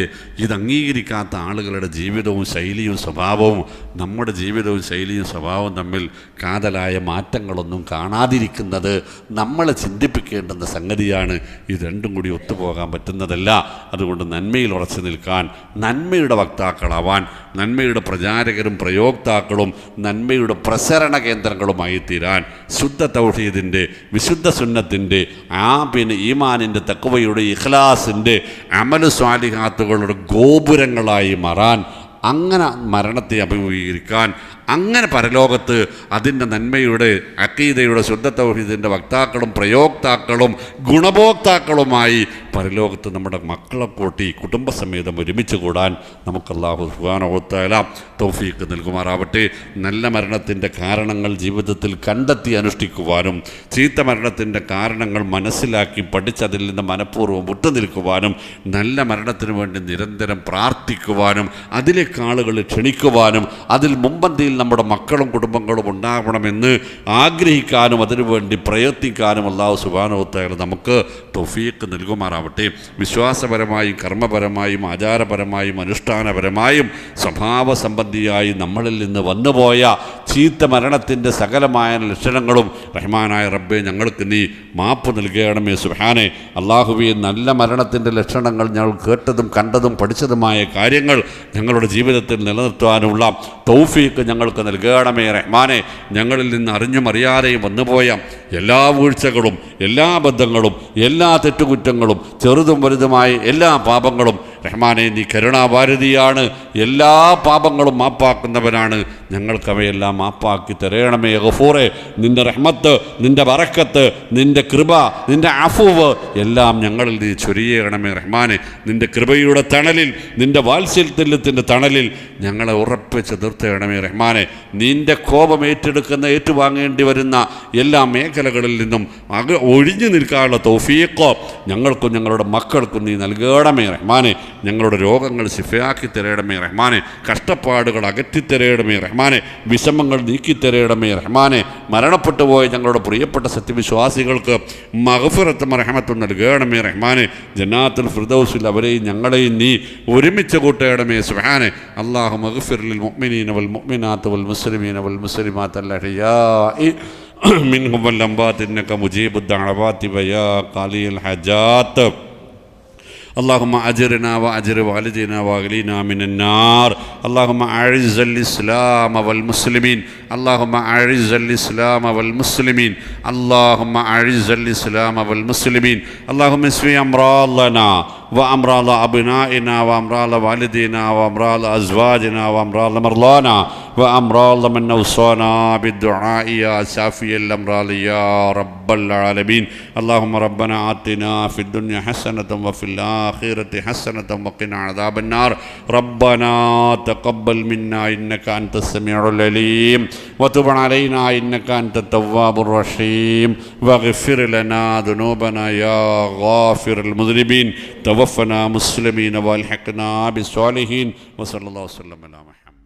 ഇത് അംഗീകരിക്കാത്ത ആളുകളുടെ ജീവിതവും ശൈലിയും സ്വഭാവവും നമ്മുടെ ജീവിതവും ശൈലിയും സ്വഭാവവും തമ്മിൽ കാതലായ മാറ്റങ്ങളൊന്നും കാണാതിരിക്കുന്നത് നമ്മളെ ചിന്തിപ്പിക്കേണ്ടുന്ന സംഗതിയാണ്. ഇത് രണ്ടും കൂടി ഒത്തുപോകാൻ പറ്റുന്നതല്ല. അതുകൊണ്ട് നന്മയിൽ ഉറച്ചു നിൽക്കാൻ, നന്മയുടെ വക്താക്കളാവാൻ, നന്മയുടെ പ്രചാരകരും പ്രയോക്താക്കളും നന്മയുടെ പ്രസരണ കേന്ദ്രങ്ങളുമായി തീരാൻ, ശുദ്ധ തൗഹീദിൻ്റെ, വിശുദ്ധ സുന്നത്തിൻ്റെ, ഈമാനിൻ്റെ, തഖ്വയുടെ, ഇഖ്ലാസിൻ്റെ, അമലു സ്വാലിഹാത്തുകളുടെ ഗോപുരങ്ങളായി മാറാൻ, അങ്ങനെ മരണത്തെ അഭിമുഖീകരിക്കാൻ, അങ്ങനെ പരലോകത്ത് അതിൻ്റെ നന്മയുടെ, അഖീദയുടെ, ശുദ്ധ തൗഹീദിൻ്റെ വക്താക്കളും പ്രയോക്താക്കളും ഗുണഭോക്താക്കളുമായി പരലോകത്ത് നമ്മുടെ മക്കളെ കൂട്ടി കുടുംബസമേതം ഒരുമിച്ച് കൂടാൻ നമുക്ക് അല്ലാഹു സുബ്ഹാനഹു വ തആല തൗഫീഖ് നൽകുമാറാവട്ടെ. നല്ല മരണത്തിൻ്റെ കാരണങ്ങൾ ജീവിതത്തിൽ കണ്ടെത്തി അനുഷ്ഠിക്കുവാനും, ചീത്ത മരണത്തിൻ്റെ കാരണങ്ങൾ മനസ്സിലാക്കി പഠിച്ചതിൽ നിന്ന് മനഃപൂർവ്വം വിട്ടുനിൽക്കുവാനും, നല്ല മരണത്തിന് വേണ്ടി നിരന്തരം പ്രാർത്ഥിക്കുവാനും, അതിലേക്ക് ആളുകളെ ക്ഷണിക്കുവാനും, അതിൽ മുമ്പന്തിയിൽ നമ്മുടെ മക്കളും കുടുംബങ്ങളും ഉണ്ടാവണമെന്ന് ആഗ്രഹിക്കാനും അതിനുവേണ്ടി പ്രയത്നിക്കാനും അല്ലാഹു സുബ്ഹാനഹു വ തആല നമുക്ക് തൗഫീഖ് നൽകുമാറാവട്ടെ. വിശ്വാസപരമായും കർമ്മപരമായും ആചാരപരമായും അനുഷ്ഠാനപരമായും സ്വഭാവ സംബന്ധിയായി നമ്മളിൽ നിന്ന് വന്നുപോയ ചീത്ത മരണത്തിൻ്റെ സകലമായ ലക്ഷണങ്ങളും റഹ്മാനായ റബ്ബേ ഞങ്ങൾക്ക് നീ മാപ്പ് നൽകണമേ സുബ്ഹാനേ. അല്ലാഹുവേ, നല്ല മരണത്തിൻ്റെ ലക്ഷണങ്ങൾ ഞങ്ങൾ കേട്ടതും കണ്ടതും പഠിച്ചതുമായ കാര്യങ്ങൾ ഞങ്ങളുടെ ജീവിതത്തിൽ നിലനിർത്തുവാനുള്ള തൗഫീഖ് ഞങ്ങൾക്ക് നൽകണമേ റഹ്മാനെ. ഞങ്ങളിൽ നിന്ന് അറിഞ്ഞും അറിയാതെയും വന്നുപോയ എല്ലാ വീഴ്ചകളും, എല്ലാ അബദ്ധങ്ങളും, എല്ലാ തെറ്റുകുറ്റങ്ങളും, ചെറുതും വലുതുമായ എല്ലാ പാപങ്ങളും റഹ്മാനെ നീ കരുണാഭാരതിയാണ്, എല്ലാ പാപങ്ങളും മാപ്പാക്കുന്നവനാണ്. ഞങ്ങൾക്കവയെല്ലാം മാപ്പാക്കി തരയണമേ ഗഫൂറേ. നിൻ്റെ റഹ്മത്ത്, നിൻ്റെ ബറക്കത്ത്, നിൻ്റെ കൃപ, നിൻ്റെ അഫൂവ് എല്ലാം ഞങ്ങളിൽ നീ ചൊരിയണമേ റഹ്മാനെ. നിൻ്റെ കൃപയുടെ തണലിൽ, നിൻ്റെ വാത്സല്യത്തിൻ്റെ തണലിൽ ഞങ്ങളെ ഉറപ്പിച്ച് നിർത്തണമേ റഹ്മാനെ. നിൻ്റെ കോപം ഏറ്റുവാങ്ങേണ്ടി വരുന്ന എല്ലാ മേഖലകളിൽ നിന്നും ഒഴിഞ്ഞു നിൽക്കാനുള്ള തൗഫീഖ് ഞങ്ങൾക്കും ഞങ്ങളുടെ മക്കൾക്കും നീ നൽകണമേ റഹ്മാനെ. ഞങ്ങളുടെ രോഗങ്ങൾ ശിഫയാക്കി തരയണമേ റഹ്മാനെ. കഷ്ടപ്പാടുകൾ അകറ്റിത്തരയണമേ റഹ്മാനെ. വിഷമങ്ങൾ നീക്കിത്തരയണമേ റഹ്മാനെ. മരണപ്പെട്ടു പോയ ഞങ്ങളുടെ പ്രിയപ്പെട്ട സത്യവിശ്വാസികൾക്ക് മഗ്ഫിറത്തും റഹ്മത്തും നൽകണമേ റഹ്മാനെ. ജന്നാത്തുൽ ഫിർദൗസിൽ അവരെയും ഞങ്ങളെയും നീ ഒരുമിച്ച് കൂട്ടണമേ സുബ്ഹാനെ. അല്ലാഹു മഗ്ഫിർ ലിൽ മുഅ്മിനീന വൽ മുഅ്മിനാത്ത് വൽ മുസ്ലിമീന വൽ മുസ്ലിമാത്ത് അൽ അഹ്യാഇ മിൻഹും വൽ അംവാത്ത് ഇന്നക മുജീബുദ് ദഅവാതി വയാ ഖാലിൽ ഹജാത്ത്. اللهم أجرنا وأجر والدينا وأهلنا من النار. اللهم أعز الإسلام والمسلمين. اللهم أعز الإسلام والمسلمين. اللهم أعز الإسلام والمسلمين. اللهم اشف أمراضنا وأمراض أبنائنا وأمراض والدينا وأمراض أزواجنا وأمراض مرضانا وأمراض من أوصانا بالدعاء يا شافي الأمراض يا رب العالمين. اللهم ربنا آتنا في الدنيا حسنة وفي الآخرة حسنة وقنا عذاب النار. ربنا تقبل منا إنك أنت السميع العليم وتب علينا إنك أنت التواب الرحيم واغفر لنا ذنوبنا يا غافر المذنبين. توفنا مسلمين والحقنا بالصالحين. وصلى الله وسلم على محمد.